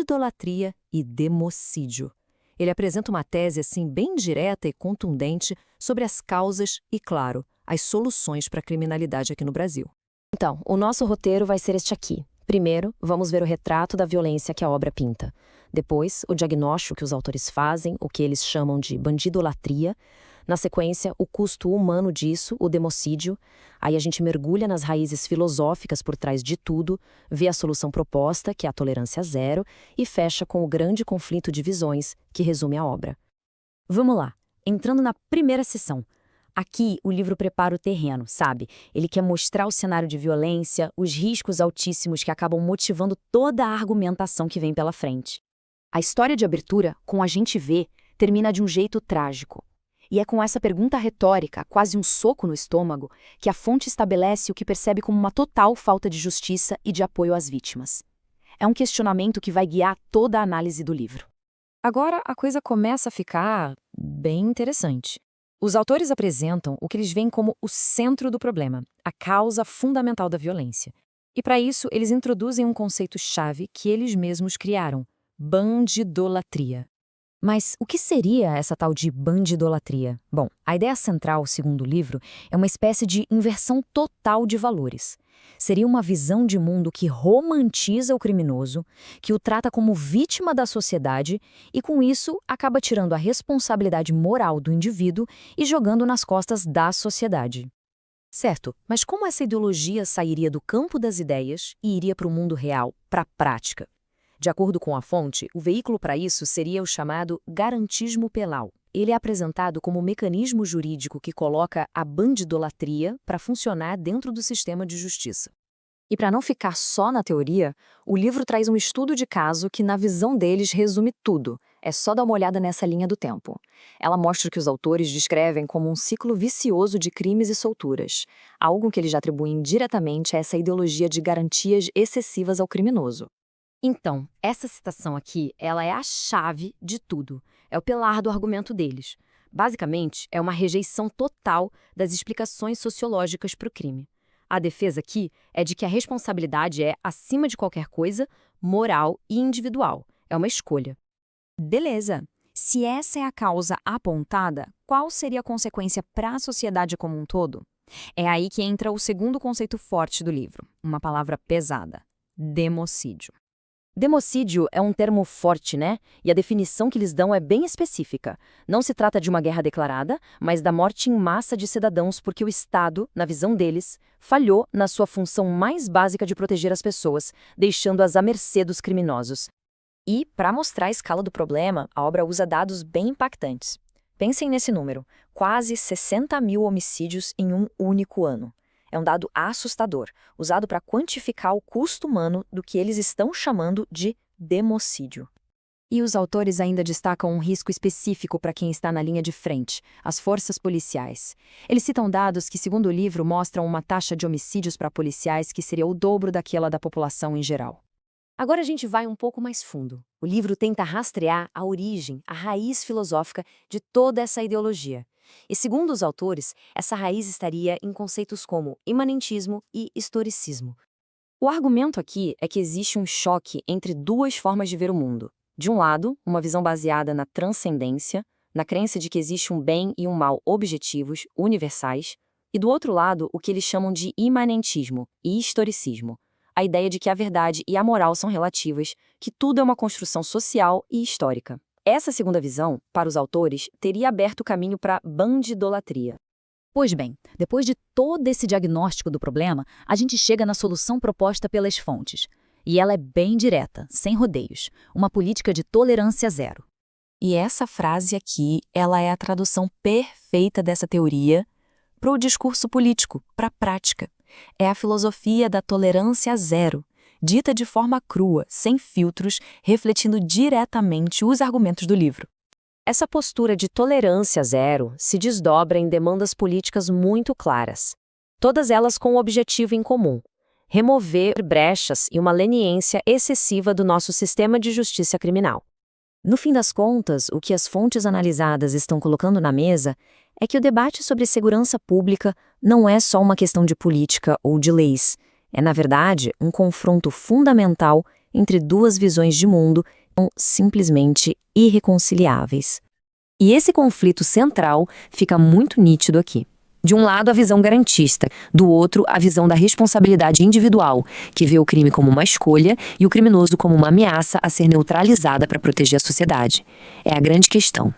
bandidolatria e democídio. Ele apresenta uma tese assim bem direta e contundente sobre as causas e, claro, as soluções para a criminalidade aqui no Brasil. Então, o nosso roteiro vai ser este aqui. Primeiro, vamos ver o retrato da violência que a obra pinta. Depois, o diagnóstico que os autores fazem, o que eles chamam de bandidolatria. Na sequência, o custo humano disso, o democídio. Aí a gente mergulha nas raízes filosóficas por trás de tudo, vê a solução proposta, que é a tolerância zero, e fecha com o grande conflito de visões, que resume a obra. Vamos lá, entrando na primeira sessão. Aqui, o livro prepara o terreno, sabe? Ele quer mostrar o cenário de violência, os riscos altíssimos que acabam motivando toda a argumentação que vem pela frente. A história de abertura, como a gente vê, termina de um jeito trágico. E é com essa pergunta retórica, quase um soco no estômago, que a fonte estabelece o que percebe como uma total falta de justiça e de apoio às vítimas. É um questionamento que vai guiar toda a análise do livro. Agora a coisa começa a ficar bem interessante. Os autores apresentam o que eles veem como o centro do problema, a causa fundamental da violência. E para isso, eles introduzem um conceito-chave que eles mesmos criaram: bandidolatria. Mas o que seria essa tal de bandidolatria? Bom, a ideia central, segundo o livro, é uma espécie de inversão total de valores. Seria uma visão de mundo que romantiza o criminoso, que o trata como vítima da sociedade e, com isso, acaba tirando a responsabilidade moral do indivíduo e jogando nas costas da sociedade. Certo, mas como essa ideologia sairia do campo das ideias e iria para o mundo real, para a prática? De acordo com a fonte, o veículo para isso seria o chamado garantismo penal. Ele é apresentado como um mecanismo jurídico que coloca a bandidolatria para funcionar dentro do sistema de justiça. E para não ficar só na teoria, o livro traz um estudo de caso que, na visão deles, resume tudo. É só dar uma olhada nessa linha do tempo. Ela mostra que os autores descrevem como um ciclo vicioso de crimes e solturas, algo que eles atribuem diretamente a essa ideologia de garantias excessivas ao criminoso. Então, essa citação aqui, ela é a chave de tudo. É o pilar do argumento deles. Basicamente, é uma rejeição total das explicações sociológicas para o crime. A defesa aqui é de que a responsabilidade é, acima de qualquer coisa, moral e individual. É uma escolha. Beleza. Se essa é a causa apontada, qual seria a consequência para a sociedade como um todo? É aí que entra o segundo conceito forte do livro, uma palavra pesada: democídio. Democídio é um termo forte, né? E a definição que eles dão é bem específica. Não se trata de uma guerra declarada, mas da morte em massa de cidadãos porque o Estado, na visão deles, falhou na sua função mais básica de proteger as pessoas, deixando-as à mercê dos criminosos. E, para mostrar a escala do problema, a obra usa dados bem impactantes. Pensem nesse número: quase 60 mil homicídios em um único ano. É um dado assustador, usado para quantificar o custo humano do que eles estão chamando de democídio. E os autores ainda destacam um risco específico para quem está na linha de frente, as forças policiais. Eles citam dados que, segundo o livro, mostram uma taxa de homicídios para policiais que seria o dobro daquela da população em geral. Agora a gente vai um pouco mais fundo. O livro tenta rastrear a origem, a raiz filosófica de toda essa ideologia. E, segundo os autores, essa raiz estaria em conceitos como imanentismo e historicismo. O argumento aqui é que existe um choque entre duas formas de ver o mundo. De um lado, uma visão baseada na transcendência, na crença de que existe um bem e um mal objetivos, universais, e do outro lado, o que eles chamam de imanentismo e historicismo, a ideia de que a verdade e a moral são relativas, que tudo é uma construção social e histórica. Essa segunda visão, para os autores, teria aberto o caminho para a bandidolatria. Pois bem, depois de todo esse diagnóstico do problema, a gente chega na solução proposta pelas fontes. E ela é bem direta, sem rodeios, uma política de tolerância zero. E essa frase aqui, ela é a tradução perfeita dessa teoria para o discurso político, para a prática. É a filosofia da tolerância zero, dita de forma crua, sem filtros, refletindo diretamente os argumentos do livro. Essa postura de tolerância zero se desdobra em demandas políticas muito claras, todas elas com um objetivo em comum: remover brechas e uma leniência excessiva do nosso sistema de justiça criminal. No fim das contas, o que as fontes analisadas estão colocando na mesa é que o debate sobre segurança pública não é só uma questão de política ou de leis. É, na verdade, um confronto fundamental entre duas visões de mundo são simplesmente irreconciliáveis. E esse conflito central fica muito nítido aqui. De um lado, a visão garantista, do outro, a visão da responsabilidade individual, que vê o crime como uma escolha e o criminoso como uma ameaça a ser neutralizada para proteger a sociedade. É a grande questão.